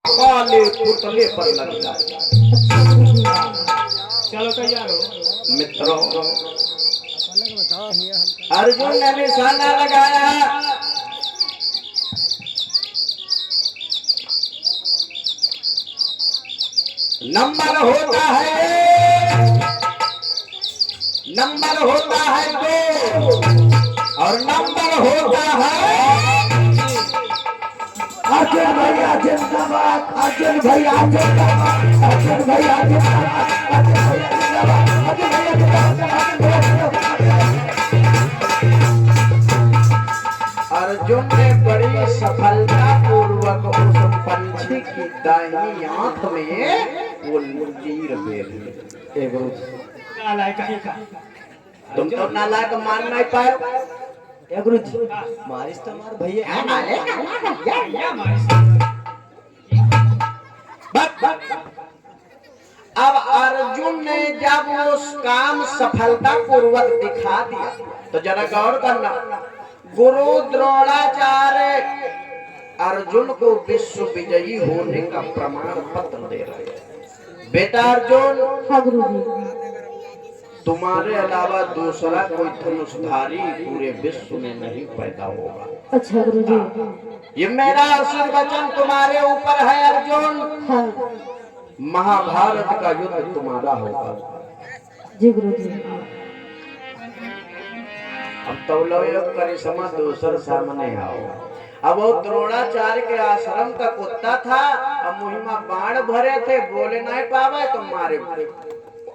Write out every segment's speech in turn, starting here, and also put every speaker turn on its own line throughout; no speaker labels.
काले पुतले पर लग जाए।
चलो तैयार हो
मित्रों, अर्जुन ने निशाना लगाया। नंबर होता है, नंबर होता है दो, और नंबर होता है अर्जुन भैया जिंदाबाद, अर्जुन भैया जिंदाबाद, अर्जुन भैया जिंदाबाद, अर्जुन भैया जिंदाबाद, अर्जुन भैया जिंदाबाद। अर्जुन ने बड़ी सफलता पूर्वक उस पंछी की दाहिनी आंख में वो तीर फेर दिया।
नालायक कहीं का
तुम तो नालायक मान नहीं पाए।
गुरु जी मारिस तो मार भैया
अब अर्जुन ने जब उस काम सफलता पूर्वक दिखा दिया तो जरा गौर करना, गुरु द्रोणाचार्य अर्जुन को विश्व विजयी होने का प्रमाण पत्र दे रहे हैं। बेटा अर्जुन,
हाँ गुरु जी।
तुम्हारे अलावा दूसरा कोई धनुषधारी पूरे विश्व में नहीं पैदा होगा।
अच्छा गुरु जी।
ये मेरा आशीर्वचन तुम्हारे ऊपर है अर्जुन।
हाँ
महाभारत का युद्ध तुम्हारा होगा।
जी गुरु जी।
अब तौलयो करिश्मा दूसर सामने आओ। अब वो द्रोणाचार्य के आश्रम का कुत्ता था, अब मुहिमा बाण भरे थे, बोले नहीं पावे तो मारे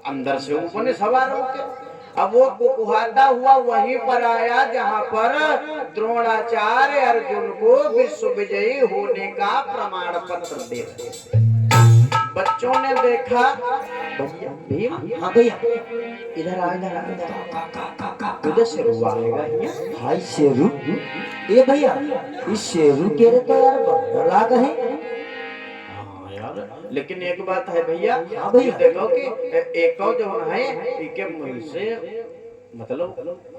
अंदर से ऊपर सवार होके। अब वो कुकुहाता हुआ वहीं पर आया जहां पर द्रोणाचार्य अर्जुन को विश्व विजयी होने का प्रमाण पत्र दे रहे। बच्चों ने देखा, भैया भीम,
हाँ भैया
इधर आ, इधर आ, इधर उधर से हुआ आएगा।
हाय शेरू ये भैया इस शेरू के रे तो यार बड़ा लाग है।
लेकिन एक बात है भैया,
हाँ भैया
देखो कि एक जो है इनके मुंह से मतलब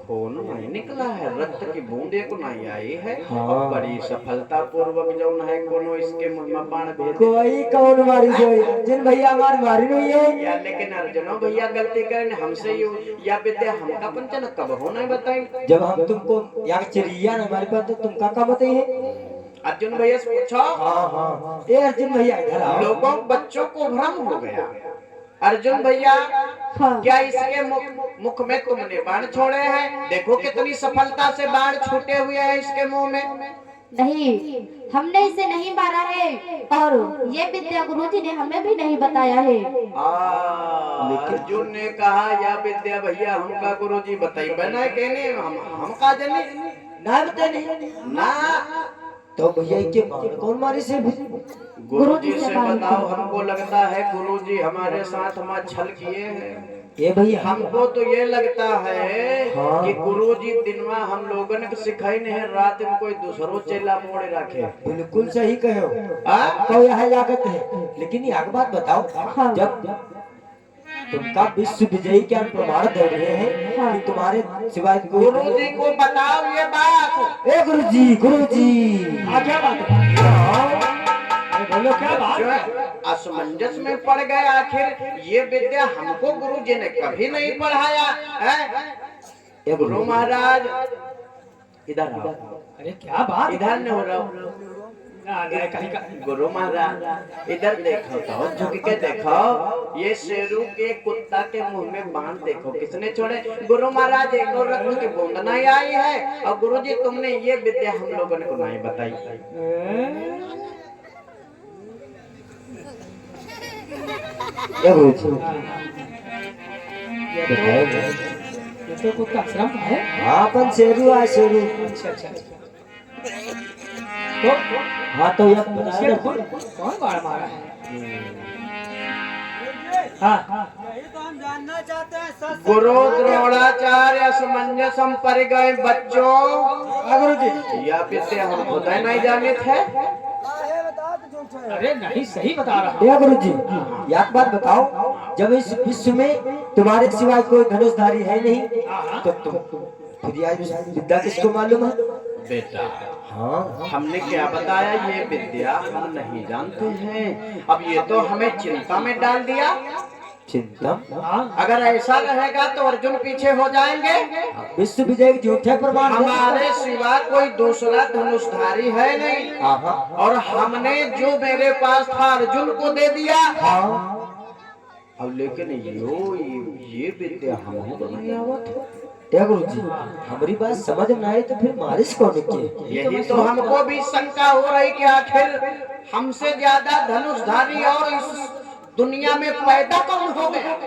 खून नहीं निकला है, रक्त की बूंदे को नहीं आई है।
हाँ।
और बड़ी सफलता पूर्वक जो है कोनो इसके मुंह में बाण भेज
कोई कौन मारी जो अर्जुन भैया मारी नहीं है
या। लेकिन अर्जुनो भैया गलती करें हमसे या विद्या हमका पंचन कब होना है बताई।
जब हम तुमको यहाँ चलिया ना हमारे पास तो तुम का बताइए।
अर्जुन भैया से पूछो।
हाँ ये अर्जुन भैया इधर आओ।
लोगों बच्चों को भ्रम हो गया। अर्जुन भैया,
हाँ।
क्या इसके मुख में तुमने बाण छोड़े हैं? देखो कितनी सफलता से बाण छूटे हुए हैं इसके मुंह में।
नहीं, हमने इसे नहीं मारा है और ये विद्या गुरुजी ने हमें भी नहीं बताया है।
अर्जुन ने कहा या विद्या भैया हमका गुरुजी बताई बना कहने हम का जाने
ना बताने
ना।
तो भैया के कौन मारी से
गुरुजी से बताओ। हमको लगता है गुरुजी हमारे साथ हम छल किए हैं।
ये भैया
हमको तो ये लगता है
हाँ।
कि गुरुजी दिनवा हम लोगों ने सिखाई नहीं, रात में कोई दूसरो चेला मोड़े रखे।
बिल्कुल सही कहो। तो यह लागत है, लेकिन ये एक बात बताओ।
हाँ।
जब तुमका विश्व विजयी क्या प्रमाण दे रहे हैं कि तुम्हारे सिवाय
गुरुजी को बताओ ये बात।
ए गुरुजी
क्या बात है? बोलो क्या बात?
असमंजस में पड़ गए। आखिर ये विद्या हमको गुरुजी ने कभी नहीं पढ़ाया है। गुरु महाराज इधर आओ।
अरे क्या बात?
इधर न हो रहा।
कहीं का
गुरु महाराज इधर देखो तो झुक के देखो। ये शेरू के कुत्ता के मुंह में बाण देखो किसने छोड़े। गुरु महाराज एक और रत्न की बूंद नहीं आई है और गुरुजी तुमने ये विद्या हम लोगों ने को नहीं बताई।
ये गुरुजी
ये तो कुछ आश्रम का है।
हाँ अपन शेरू आ शेरू।
अच्छा तो
हाँ तो यह
इसके कौन बाढ़ मारा है? हाँ
तो हम जानना चाहते हैं।
गुरु द्रोणाचार्य असमंजस हम पड़ गए बच्चों।
गुरुजी
या विद्या हम खुद नहीं जाने थे।
अरे नहीं सही बता रहा।
या गुरुजी एक बात बताओ, जब इस विश्व में तुम्हारे सिवाय कोई धनुषधारी है नहीं तो तुम फिर यह विद्या किसको मालूम है?
बेटा
हाँ
हमने क्या बताया, ये विद्या हम नहीं जानते हैं। अब ये तो हमें चिंता में डाल दिया।
चिंता।
अगर ऐसा रहेगा तो अर्जुन पीछे हो जाएंगे।
विश्व विजय के झूठे प्रमाण देने
हमारे सिवा कोई दूसरा धनुषधारी है नहीं,
हाँ
और हमने जो मेरे पास था अर्जुन को दे दिया।
हाँ।
अब लेकिन ये विद्या हमको तो नहीं आवत।
क्या गुरु जी, हमारी बात समझ में आए तो फिर मारिश कौन की?
यही तो हमको भी शंका हो रही कि आखिर हमसे ज्यादा धनुषधारी और इस दुनिया में पैदा कौन हो गया।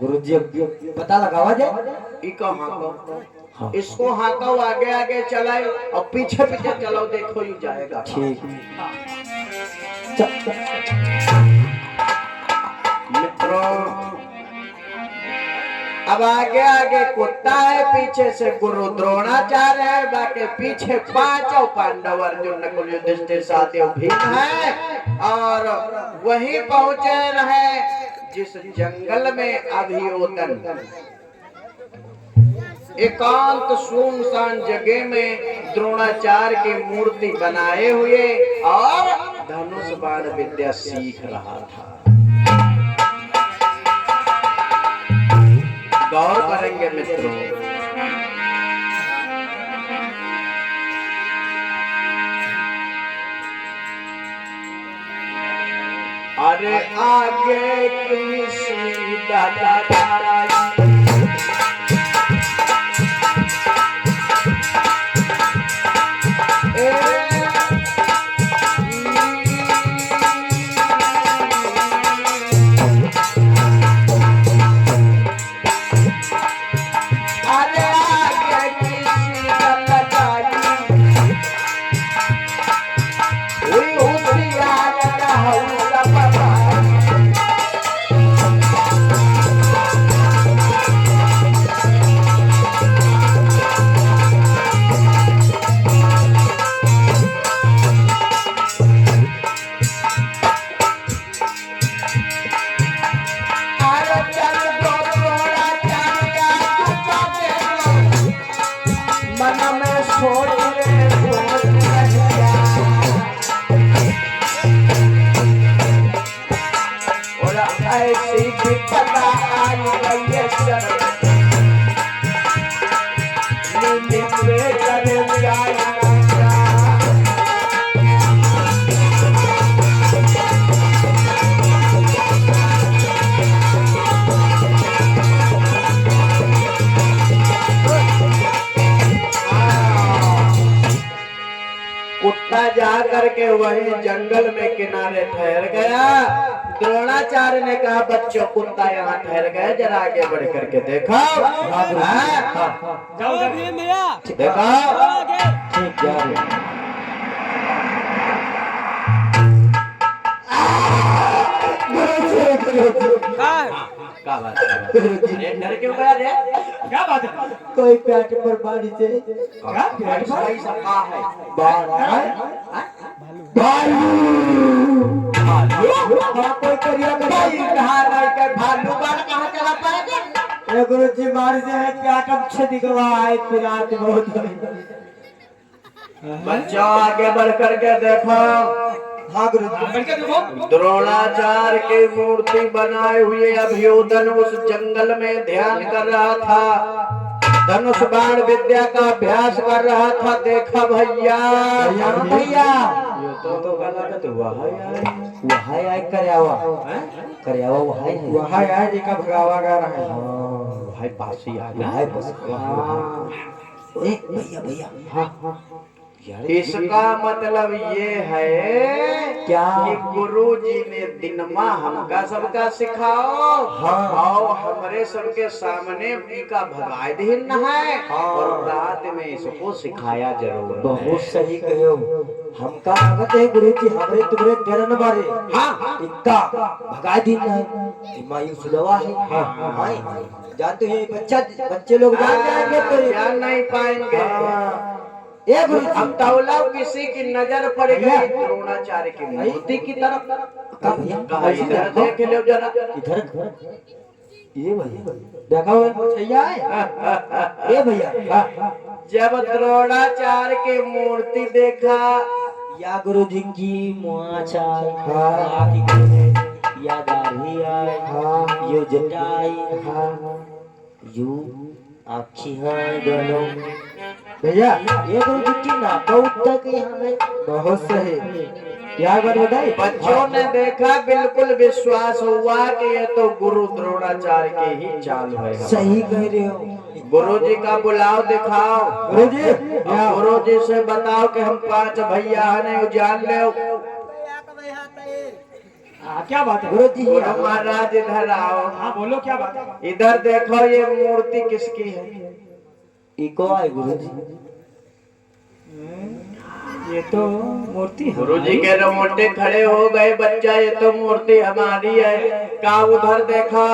गुरु जी अब पता लगावा जाए।
इको हाँको, इसको हाँको, आगे आगे चलाए और पीछे पीछे चलो, देखो ही जाएगा।
ठीक।
मित्रों अब आगे आगे कुत्ता है, पीछे से गुरु द्रोणाचार्य है, बाकी पीछे पांचों पांडव अर्जुन नकुल युधिष्ठिर सात्यव भीम है। और वहीं पहुंचे रहे जिस जंगल में अभियोतन एकांत सुनसान जगह में द्रोणाचार्य की मूर्ति बनाए हुए और धनुष बाण विद्या सीख रहा था। गौर करेंगे मित्रों, अरे आगे की सीधा जा करके वही जंगल में किनारे ठहर गया। द्रोणाचार्य ने कहा बच्चों कुत्ता यहाँ ठहर गया, जरा आगे बढ़ करके देखो। देखो
ठीक जा रहे।
क्या बात है? डर क्यों गया रे?
क्या बात है?
कोई पेट पर बाड़ी से
सही सफा है।
कोई करिया
भालू बाल कहाँ चला पाएगा?
गुरु जी मार से है पेट अच्छे दिखवा है, फिर रात बहुत
बच्चों आगे बढ़ करके देखो।
हाँ गुरु जी।
द्रोणाचार्य की मूर्ति बनाए हुए अभियोधन उस जंगल में ध्यान कर रहा था, धनुष बाण विद्या का अभ्यास कर रहा था। देखा भैया
भैया
ये तो गलत हुआ है।
वहाँ आए करयावा वहाँ आए जी का भगावा गा रहा है।
भाई पास ही आ गया।
वहाँ बस एक भैया भैया हाँ
इसका मतलब ये है
क्या
कि गुरु जी ने दिनमा हमका सबका सिखाओ।
हाँ।
और हमरे सबके सामने का भगाए दिन है।
हाँ।
और रात में इसको सिखाया जरूर।
बहुत सही कहो। हमका भगत है गुरु जी, हमरे तुम्हारे डरन बारे
हाँ।
इक्का भगाए दिन है मायूस लवा है। हाँ जानते हैं बच्चे लोग जान जाएंगे तो
जान नहीं पाएंगे।
ये गुरु
अब तौला किसी की नजर पड़ गई द्रोणाचार्य की मूर्ति की तरफ।
भैया
कहा इधर देख लो जरा।
इधर ये भैया देखा हुआ छैया है ये भैया
जब द्रोणाचार्य की मूर्ति देखा,
या गुरुजी की मुआछा या दाढ़ी आई यो जटाई यू आखी है दोनों भैया ये गुरुजी की ना बहुत तक यहाँ में बहुत सही क्या बात बताई।
बच्चों ने देखा, बिल्कुल विश्वास हुआ कि ये तो गुरु द्रोणाचार्य के ही चाल है।
सही कह रहे हो।
गुरुजी का बुलाव दिखाओ।
गुरुजी
गुरुजी से बताओ कि हम 5 भैया हैं, जान ले।
हाँ क्या बात है
गुरुजी
गुरु महाराज इधर आओ।
हाँ बोलो क्या बात है।
इधर देखो, ये मूर्ति किसकी है?
इको आए गुरुजी
ये तो मूर्ति
गुरुजी के रोंगटे खड़े हो गए। बच्चा ये तो मूर्ति हमारी है। का उधर देखा,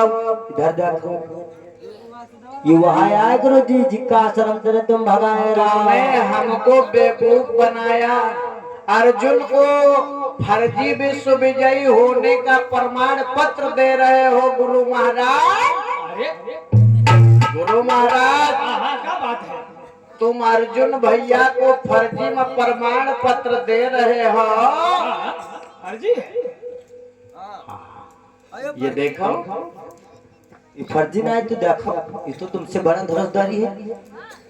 इधर देखो ये वहाँ आए गुरुजी जिसका आश्रम से तुम भगाए राम
ने हमको बेवकूफ बनाया। अर्जुन को फर्जी विश्व विजयी होने का प्रमाण पत्र दे रहे हो गुरु महाराज।
अरे
गुरु महाराज,
हाँ हाँ क्या बात है।
तुम अर्जुन भैया को फर्जी में प्रमाण पत्र दे रहे हो।
अर्जी
ये देखो,
ये फर्जी ना है तो देखो ये तो तुमसे बड़ा धनुषधारी है।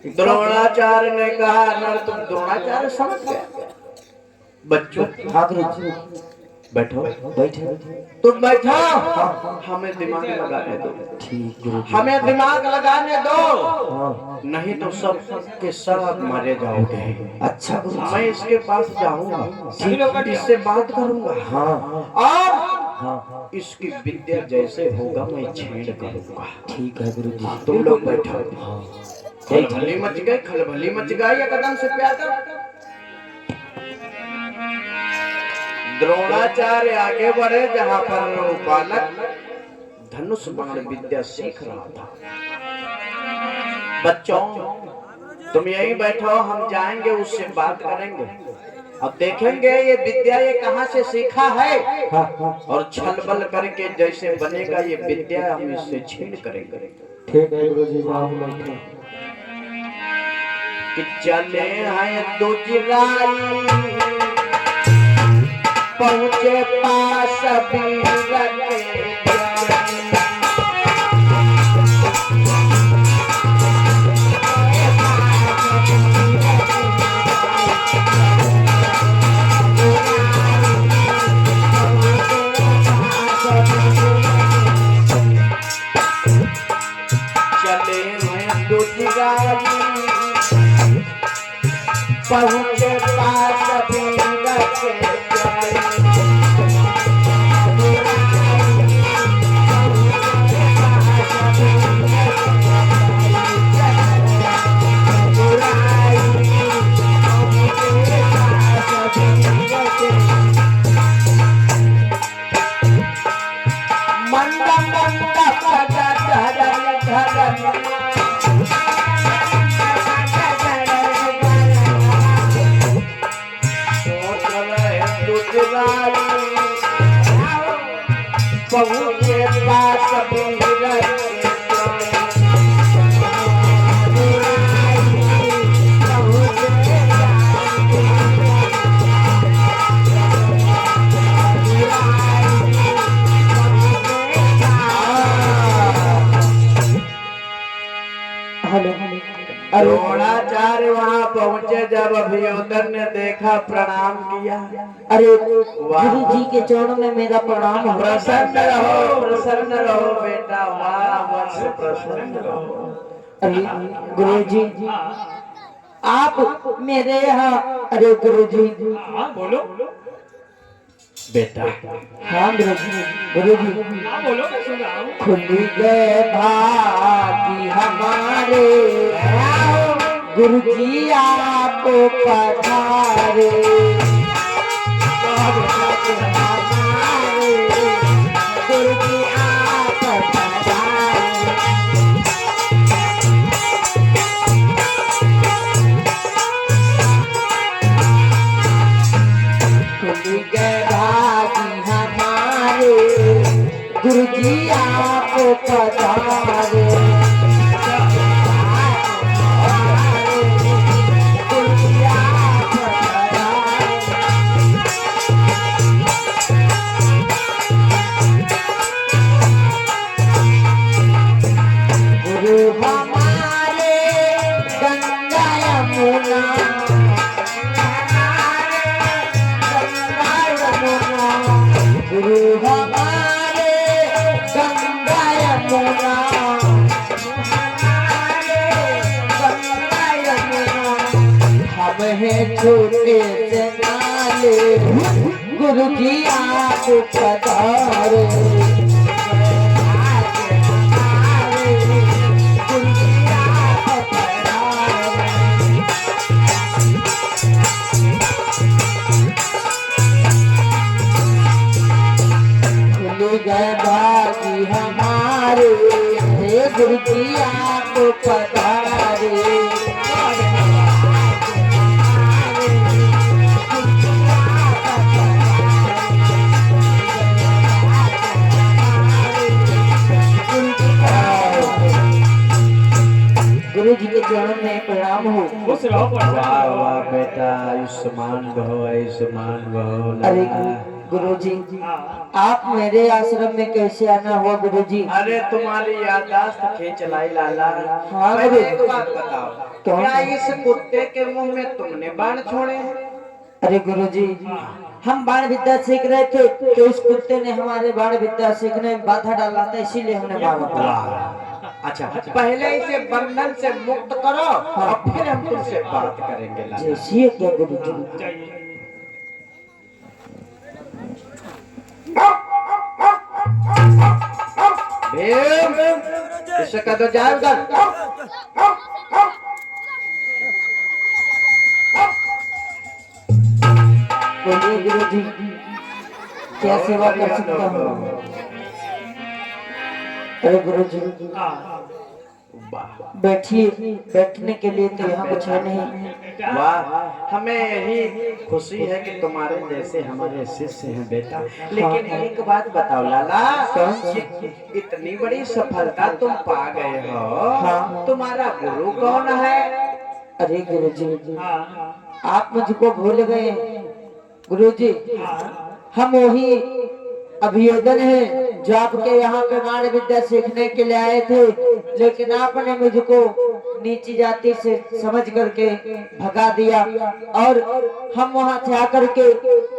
द्रोणाचार्य ने कहा, नर तुम द्रोणाचार्य समझ गए। बच्चों
हाँ गुरुजी
बैठो,
बैठे
तुम बैठो, हमें दिमाग लगाने दो।
ठीक गुरुजी
हमें दिमाग लगाने दो,
हाँ
नहीं तो सब के सब मारे जाओगे।
अच्छा गुरुजी
मैं इसके पास जाऊंगा, इससे बात करूंगा।
हाँ
और
हाँ
इसकी विद्या जैसे होगा मैं छेड़ करूंगा।
ठीक है गुरुजी
तुम लोग बैठो।
हाँ
खलबली मच गई, खलबली मच गई। एकदम से प्यार कर। द्रोणाचार्य आगे बढ़े जहां पर वो बालक धनुष बाण विद्या सीख रहा था। बच्चों तुम यहीं बैठो, हम जाएंगे उससे बात करेंगे। अब देखेंगे ये विद्या ये कहाँ से सीखा है, और छल बल करके जैसे बनेगा ये विद्या हम इससे छीन करेंगे।
ठीक है गुरुजी जाओ बैठो।
कि चले हैं दो चिराई पहुंचे पास बीर के। चले हैं दो चिराई पहुंचे पास बीर के। पहुंचे पास द्रोणाचार्य वहां पहुंचे। जब अभियोधन ने देखा, प्रणाम किया।
अरे गुरुजी के चरणों में मेरा प्रणाम हो।
प्रसन्न रहो बेटा, वाह वत्स प्रसन्न रहो।
अरे गुरुजी आप मेरे यहाँ। अरे गुरुजी
हाँ बोलो
बेटा।
हाँ गुरुजी
हाँ बोलो मैं सुन रहा हूँ।
खुल गए भागी हमारे गुरुजी आपको पधारे। गुरुजी आप पधारे। खुल गए भागी हमारे गुरुजी आप पधारे गुरु हमारे गंगा यमुना गुरु हमारे गंगा यमुना हम हैं छोटे से नाले गुरु जी आप पधारे गए बागी हमारे हे गुरु जी आप पधारे गुरु जी के चरण में प्रणाम हो।
खुश रहो
वाह वाह बेटा, आयुष्मान भव आयुष्मान भव।
अरे गुरुजी आप मेरे आश्रम में कैसे आना हुआ गुरुजी?
अरे तुम्हारी याददाश्त खींच लाई लाला।
हाँ,
पहले
गुरु।
एक बात बताओ, क्या इस कुत्ते के मुंह में तुमने बाण छोड़े?
अरे गुरुजी हम बाण विद्या सीख रहे थे तो उस कुत्ते ने हमारे बाण विद्या सीखने में बाधा डाला था, इसीलिए हमने मारा था।
वाह, अच्छा पहले इसे बंधन से मुक्त करो और फिर हम तुमसे बात करेंगे लाला।
जैसी क्या गुरुजी?
चाहिए।
भीम, इसे कह दो जाए उधर।
बोलिए गुरुजी क्या सेवा कर सकता हूँ? अरे गुरुजी
वाह
बैठिए, बैठने के लिए तो यहाँ कुछ है नहीं।
वाह, हमें यही खुशी है कि तुम्हारे जैसे हमारे शिष्य हैं बेटा। लेकिन एक बात बताओ लाला, इतनी बड़ी सफलता तुम पा गए हो,
हाँ।
तुम्हारा गुरु कौन है?
अरे गुरुजी आप मुझको भूल गए। गुरुजी हम वही अभियोजन है जो आपके यहाँ पे बाण विद्या सीखने के लिए आए थे, लेकिन आपने मुझको नीची जाति से समझ करके भगा दिया और हम वहाँ से आकर के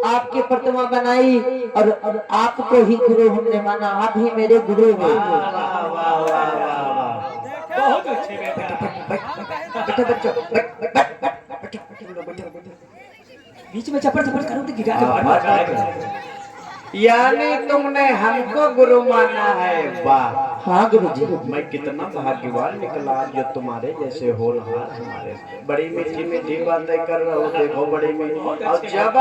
आपकी प्रतिमा बनाई और आपको ही गुरु हमने माना। आप ही मेरे गुरु हैं।
वाह वाह वाह वाह वाह वाह।
बहुत अच्छे बेटा।
बैठो बच्चों,
बीच में चप्पड़ चप्पड़ करो तो गिरा के मारो।
यानी तुमने हमको गुरु माना है। वाह,
हाँ गुरुजी
मैं कितना भाग्यवान निकला जो तुम्हारे जैसे होनहार हमारे। बड़ी मीठी मीठी बातें कर रहे हो, देखो बड़ी मीठी। और जब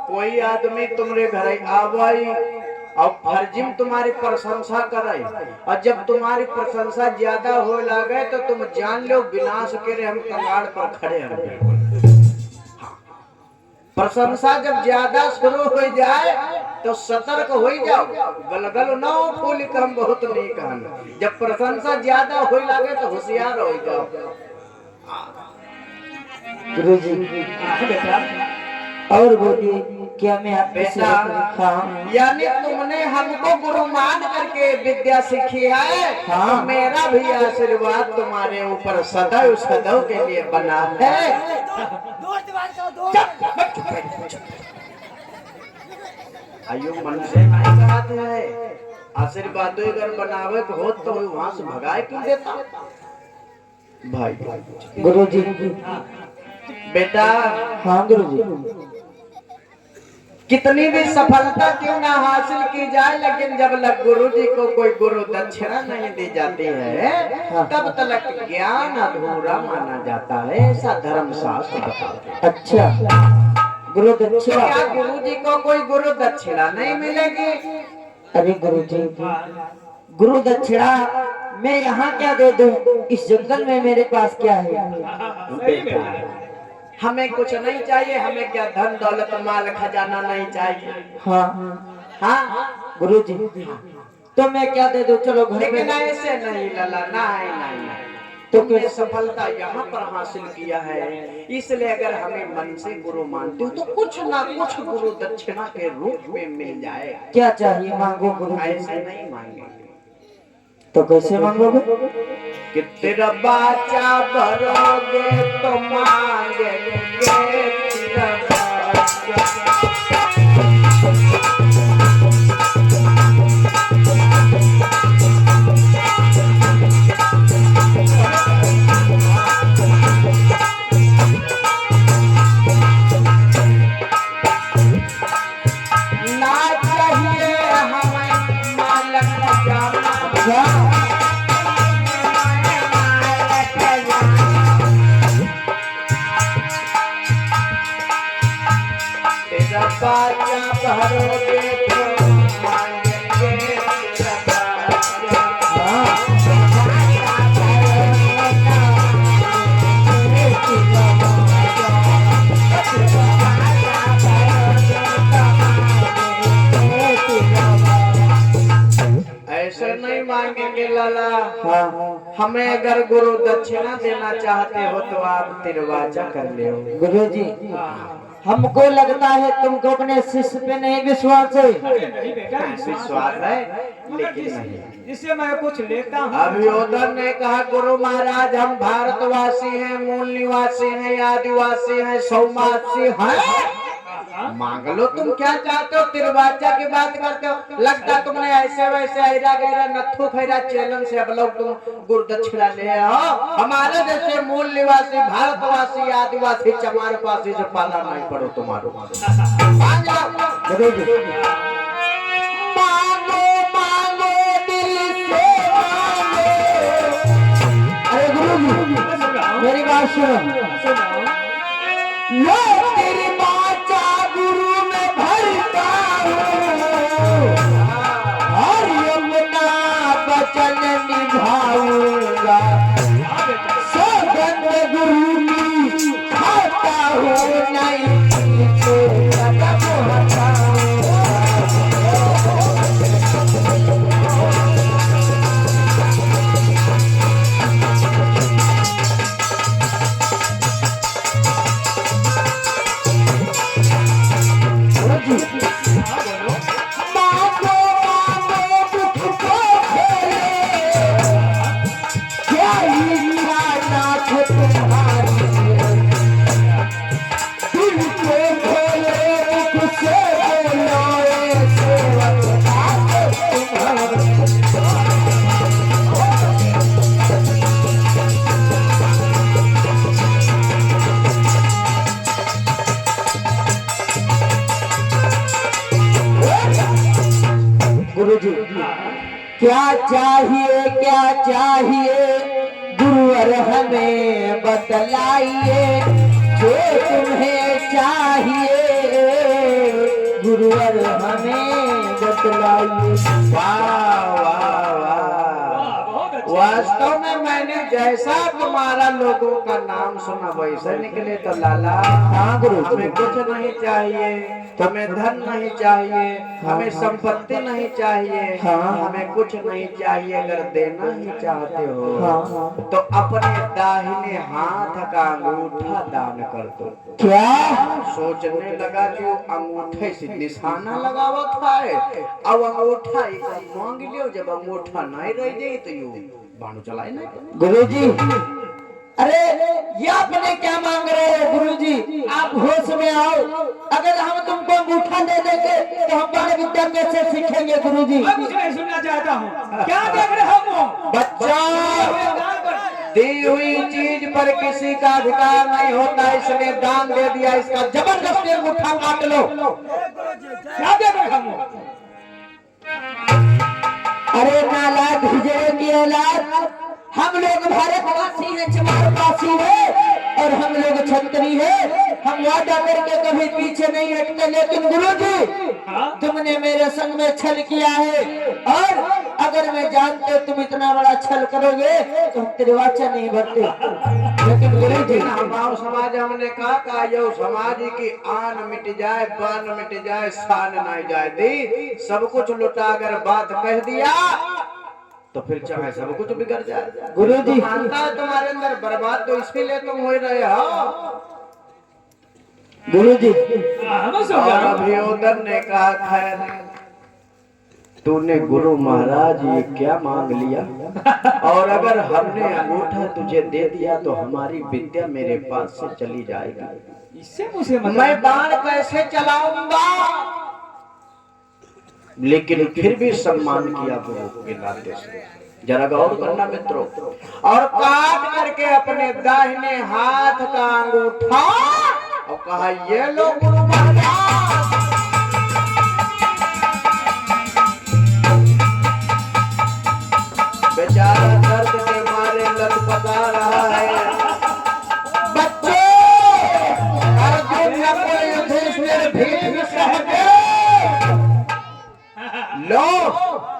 कोई आदमी तुम्हारे घर आवाई और फर्जिम तुम्हारी प्रशंसा करे और जब तुम्हारी प्रशंसा ज्यादा हो लगे तो तुम जान लो विनाश के हम कगाड़ पर खड़े हैं। प्रशंसा जब ज्यादा शुरू हो जाए तो सतर्क हो जाओ, गलगल न हो फूल हम बहुत नीक हन। जब प्रशंसा ज्यादा हो लगे तो होशियार हो जाओ।
गुरुजी
बेटा
और बोलिए क्या मैं आपके
बेटा,
हाँ
यानी तुमने हमको गुरु मान करके विद्या सीखी है।
हाँ।
तो मेरा भी आशीर्वाद तुम्हारे ऊपर सदैव सदैव के लिए बना है। आयु मन से नहीं बात है, आशीर्वाद अगर बनावे हो तो वहां से भगाए क्यों देता भाई?
गुरुजी
बेटा
हाँ गुरुजी
कितनी भी सफलता क्यों ना हासिल की जाए, लेकिन जब तक गुरु जी को कोई गुरु दक्षिणा नहीं दी जाती है तब तक ज्ञान अधूरा माना जाता है, ऐसा धर्म शास्त्र बताते हैं।
अच्छा गुरु दक्षिणा?
क्या गुरु जी को कोई गुरु दक्षिणा नहीं मिलेगी?
अरे गुरुजी गुरु दक्षिणा मैं यहाँ क्या दे दूं? इस जंगल में मेरे पास क्या है?
बेटा हमें कुछ नहीं चाहिए, हमें क्या धन दौलत माल खजाना नहीं चाहिए।
हाँ
हाँ
गुरुजी तो मैं क्या दे दूं? चलो घर
लेकिन
में।
ऐसे नहीं लला, नहीं नहीं नहीं।
तो
तुमने सफलता यहाँ पर हासिल किया है, इसलिए अगर हमें मन से गुरु मानते हो तो कुछ ना कुछ गुरु दक्षिणा के रूप में मिल जाए।
क्या चाहिए मांगो गुरु जी।
ऐसे नहीं मांगेंगे
तो कैसे मांगोगे?
कि तेरा बाचा भरोगे तो मांगेंगे तेरा बाचा। ना चाहिए हमें मालक जाना, तेरा बाचा भरोगे तो मांगेंगे तेरा बाचा। ऐसे नहीं मांगेंगे लाला।
हाँ
हमें अगर गुरु दक्षिणा देना चाहते हो तो आप तिरवाचा कर ले।
गुरु जी, हमको लगता है तुमको अपने शिष्य पे नहीं विश्वास है।
नहीं बेटा,
विश्वास है लेकिन नहीं।
इससे मैं कुछ लेता हूँ।
अभियोधन ने कहा गुरु महाराज हम भारतवासी हैं, मूल निवासी हैं, आदिवासी हैं, सौमासी हैं। मांग लो तुम क्या चाहते हो, तिरवाचा की बात करते हो। लगता तुमने ऐसे वैसे ऐरा गैरा नथु खैरा चैलन से अब लोग तुम गुरु दक्षिणा ले आओ। हमारे जैसे मूल निवासी भारतवासी आदिवासी चमारपासी से पाला नहीं पड़ो तुम्हारो। मांग लो
गुरु जी,
मांगो मांगो दिल से मांगो।
अरे गुरु जी मेरी बात सुनो।
लो तेरी बाचा गुरु में भरता हूँ और यमुना वचन निभाऊंगा। सौगंध गुरु की खाता हूँ नहीं तो कदम हटाऊंगा। मांगो मांगो दुख को खेले, क्या इच्छा नाथ तुम्हारी। दिल को खोले दुख से बोलोए सेवक नाथ तुम्हारी।
गुरु जी, क्या चाहिए गुरुवर हमें बतलाइए। जो तुम्हें चाहिए गुरुवर हमें बतलाइए।
वाह वाह वाह। वास्तव में मैंने जैसा तुम्हारा लोगों का नाम सुना वैसे निकले तो लाला।
हाँ गुरु जी।
हमें कुछ नहीं चाहिए, हमें धन नहीं चाहिए, हमें संपत्ति नहीं चाहिए,
हाँ।
हमें कुछ नहीं चाहिए। अगर देना ही चाहते हो
हाँ।
तो अपने दाहिने हाथ का अंगूठा दान कर दो।
क्या?
सोचने लगा कि वो अंगूठे से निशाना लगावत है। अब अंगूठा एकदम मांग लियो, जब अंगूठा नहीं रह जाए तो यू बाणु चलाए ना।
गुरु जी, अरे ये आपने क्या मांग रहे हो गुरु जी? आप होश में आओ। अगर हम तुमको अंगूठा दे देंगे तो हम बाल विद्या कैसे सीखेंगे गुरु जी?
मैं कुछ नहीं सुनना चाहता हूँ। क्या देख रहे हो?
बच्चा, दी हुई चीज पर किसी का अधिकार नहीं होता, इसने दान दे दिया, इसका जबरदस्ती अंगूठा काट लो।
क्या देख रहे हो?
अरे नालायक हिजड़े की औलाद, हम लोग भारतवासी हैं, चमारवासी हैं और हम लोग क्षत्रिय हैं। हम वादा करके कभी पीछे नहीं हटते। लेकिन गुरुजी, तुमने मेरे संग में छल किया है और अगर मैं जानते तुम इतना बड़ा छल करोगे तो हम तिरवाचा नहीं भरते।
लेकिन गुरु जी हमारा समाज हमने कहा यो समाज की आन मिट जाए, बान मिट जाए, शान ना जाए दी, सब कुछ लुटा अगर बात कह दिया तो फिर चाहे सब कुछ बिगड़ जाए।
गुरु जी
मानता है तुम्हारे अंदर बर्बाद तो इसीलिए तुम हो रहे हो।
गुरु जी
हम सब
और
जानो
अभियोदन ने कहा खैर तूने गुरु महाराज ये क्या मांग लिया, और अगर हमने अंगूठा तुझे दे दिया तो हमारी विद्या मेरे पास से चली जाएगी,
इससे मुझे
मैं बाण कैसे चलाऊंगा। लेकिन फिर भी सम्मान किया गुरु के नाते से। जरा गौर करना मित्रों, और काट करके अपने दाहिने हाथ का अंगूठा और कहा ये लो गुरु महाराज। बेचारा दर्द के मारे लटपटा रहा है। बच्चों, अर्जुन नकुल युधिष्ठिर भीम सहदेव, लो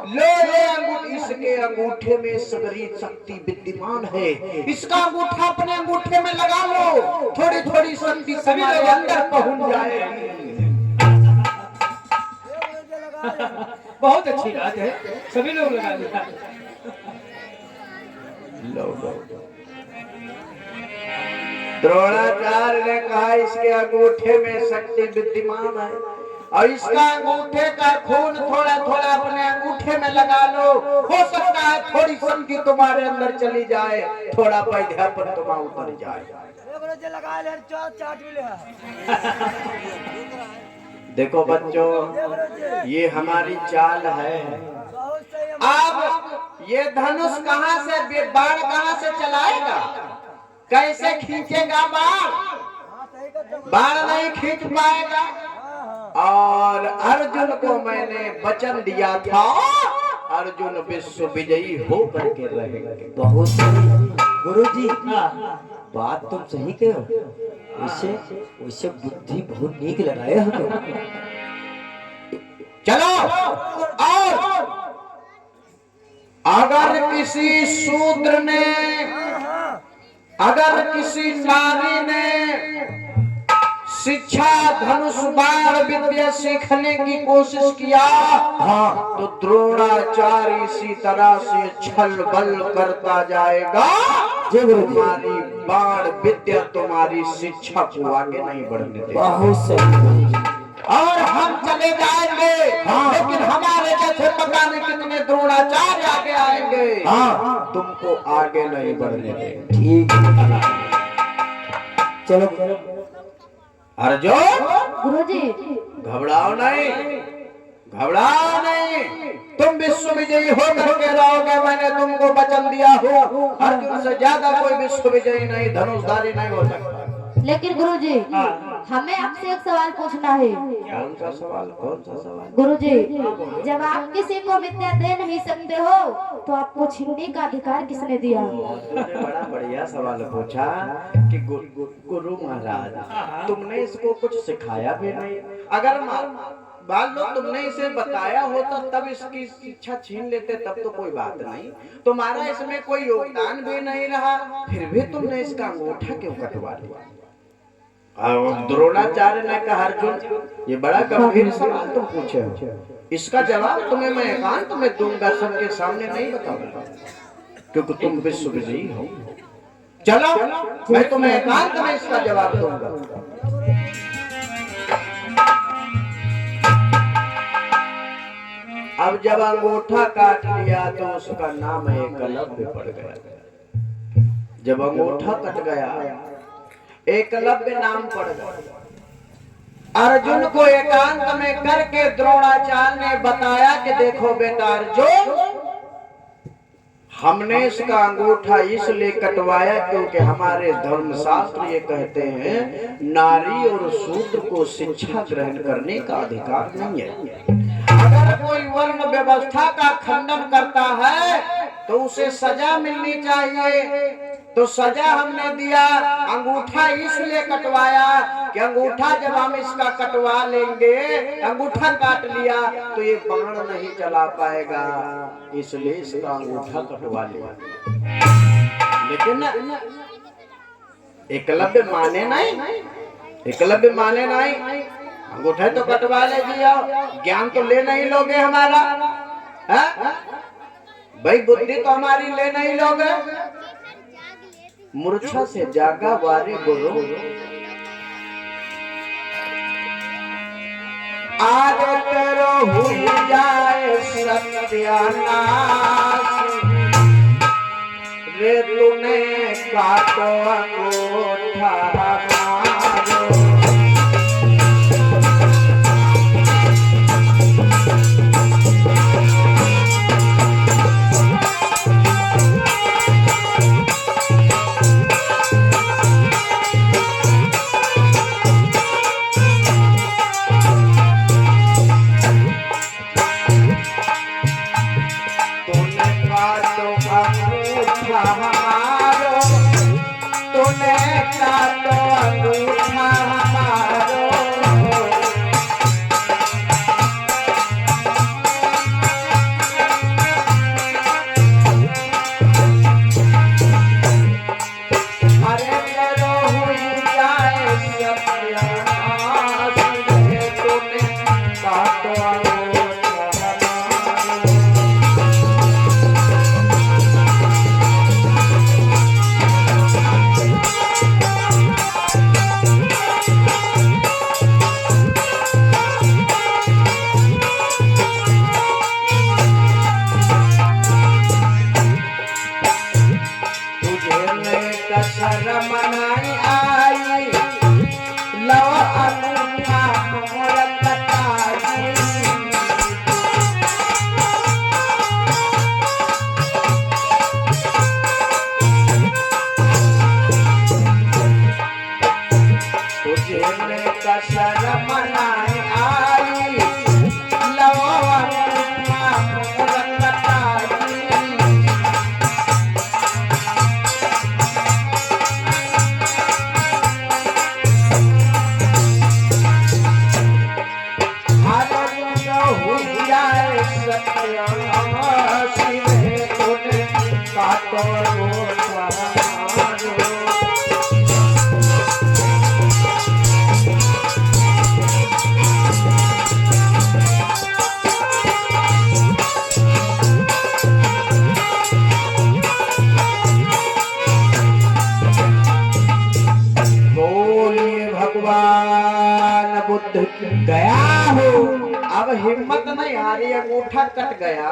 लो ये इसके अंगूठे में सगरी शक्ति विद्यमान है, इसका अंगूठा अपने अंगूठे में लगा लो, थोड़ी थोड़ी शक्ति तुम्हारे अंदर पहुंच जाएगी।
बहुत अच्छी बात है, सभी लोग लगा लिया।
द्रोणाचार्य ने कहा इसके अंगूठे में शक्ति विद्यमान है, और इसका अंगूठे का खून थोड़ा थोड़ा अपने अंगूठे में लगा लो, हो सकता है थोड़ी शक्ति तुम्हारे अंदर चली जाए, थोड़ा पैध्यापन तुम्हारा उतर जाए। देखो बच्चों, ये हमारी चाल है। अब ये धनुष कहाँ से, बाण कहाँ से चलाएगा, कैसे खींचेगा बाण, बाण नहीं खींच पाएगा। और अर्जुन को मैंने वचन दिया था, अर्जुन विश्व विजयी हो करके रहेंगे।
बहुत सही गुरु जी, बात तुम सही कह हो, वैसे वैसे बुद्धि बहुत नीक लगाया हमें।
चलो, और अगर किसी शूद्र ने, अगर किसी नारी ने शिक्षा धनुष बाण विद्या सीखने की कोशिश किया, हाँ, तो द्रोणाचार्य इसी तरह से छल बल करता जाएगा, तुम्हारी बाण विद्या तुम्हारी शिक्षा को आगे नहीं बढ़ने देगा।
बहुत सही।
और हम चले जाएंगे, हाँ, लेकिन हमारे जैसे पता नहीं कितने द्रोणाचार्य आगे आएंगे, हाँ, तुमको आगे नहीं बढ़ने देंगे।
ठीक है, चलो
अर्जुन
गुरुजी
घबराओ नहीं, घबराओ नहीं, तुम विश्व विजयी हो करके रहोगे, मैंने तुमको वचन दिया हो। अर्जुन से ज्यादा कोई विश्व विजयी नहीं, धनुषधारी नहीं हो सकता।
लेकिन गुरुजी हमें आपसे एक सवाल पूछना है।
कौन सा सवाल, कौन सा सवाल?
गुरुजी, जब आप किसी को विद्या दे नहीं सकते हो तो आपको छीनने का अधिकार किसने दिया?
तुमने बड़ा बढ़िया सवाल पूछा कि गुरु महाराज तुमने इसको कुछ सिखाया भी नहीं। अगर मान लो तुमने इसे बताया होता तब इसकी शिक्षा छीन लेते तब तो कोई बात नहीं, तुम्हारा इसमें कोई योगदान भी नहीं रहा, फिर भी तुमने इसका अंगूठा क्यों कटवा लिया? द्रोणाचार्य ने कहा अर्जुन ये बड़ा गंभीर सवाल तुम पूछे हो, इसका जवाब तुम्हें मैं एकांत में दूंगा, सबके सामने नहीं बताऊंगा, क्योंकि तुम विश्व विजयी हो। चलो मैं तुम्हें एकांत में इसका जवाब दूंगा। अब जब अंगूठा काट लिया तो उसका नाम एकलव्य पड़ गया। जब अंगूठा कट गया एकलव्य नाम पड़ गया। अर्जुन को एकांत में करके द्रोणाचार्य ने बताया कि देखो बेटा अर्जुन, हमने इसका अंगूठा इसलिए कटवाया क्योंकि हमारे धर्मशास्त्र ये कहते हैं नारी और शूद्र को शिक्षा ग्रहण करने का अधिकार नहीं है। अगर कोई वर्ण व्यवस्था का खंडन करता है तो उसे सजा मिलनी चाहिए, तो सजा हमने दिया, अंगूठा इसलिए कटवाया कि अंगूठा जब हम इसका कटवा लेंगे, अंगूठा काट लिया तो ये बाण नहीं चला पाएगा, इसलिए इसका अंगूठा कटवा लिया। लेकिन एकलव्य माने नहीं, एकलव्य माने नहीं, अंगूठे तो कटवा ले दिया, ज्ञान तो ले नहीं लोगे हमारा, है? भाई बुद्धि तो हमारी ले नहीं लोगे। मूर्छा से जागा वारे गुरु, आज तेरो हुई जाए सत्यानाश, रे तूने काटो अंगूठा मारो। गया हो, अब हिम्मत नहीं आ रही, अंगूठा कट गया।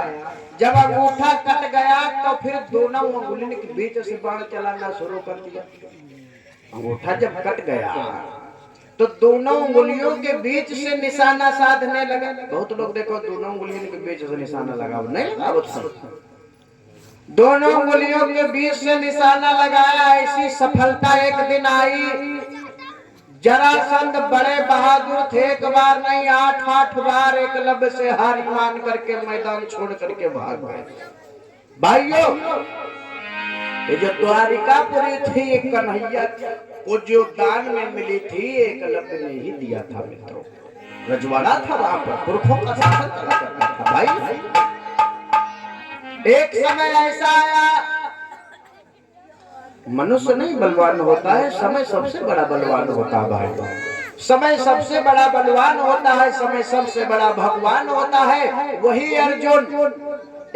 जब अंगूठा कट गया तो फिर दोनों उंगलियों के बीच से बाण चलाना शुरू कर दिया। अंगूठा जब कट गया तो दोनों उंगलियों के बीच से निशाना साधने लगे। बहुत लोग देखो दोनों उंगलियों के बीच से निशाना लगाओ, नहीं लगाओ, दोनों उंगलियों के बीच से निशाना लगाया। ऐसी सफलता एक दिन आई। जरासंध बड़े बहादुर थे, एक बार नहीं 8 बार एकलव्य से हार मान करके मैदान छोड़ करके भाग गए। भाइयों, ये जो द्वारिकापुरी थी, एक कन्हैया को जो दान में मिली थी, एकलव्य ने ही दिया था मित्रों। रजवाड़ा था वहां पर, पुरखों का शासन करता था। भाई एक समय ऐसा आया, मनुष्य नहीं बलवान होता है, समय सबसे बड़ा बलवान होता है। भाई समय सबसे बड़ा बलवान होता है, समय सबसे बड़ा भगवान होता है, वही अर्जुन।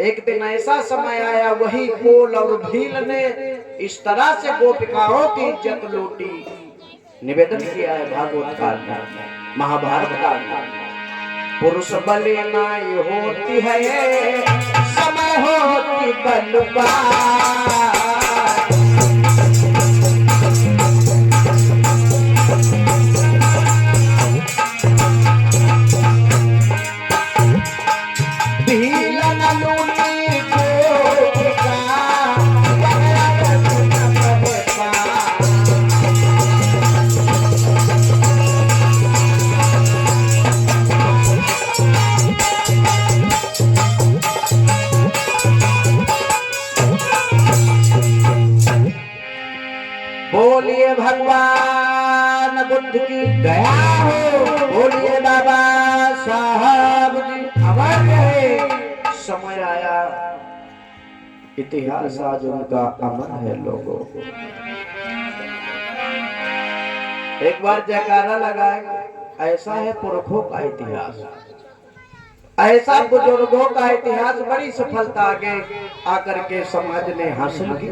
एक दिन ऐसा समय आया, वही कोल और भील ने इस तरह से गोपिकाओं की इज्जत लूटी। निवेदन किया है भागवत काल में, महाभारत काल में, पुरुष बलि नाई होती है, समय होती बलवान। बोलिए भगवान बुद्ध की दया हो, बोलिए बाबा साहब जी अमर रहे। समय आया, इतिहास आज उनका अमर है लोगों। एक बार जयकारा लगाए। ऐसा है पुरखों का इतिहास, ऐसा बुजुर्गों का इतिहास, बड़ी सफलता आगे आकर के समाज ने हासिल की।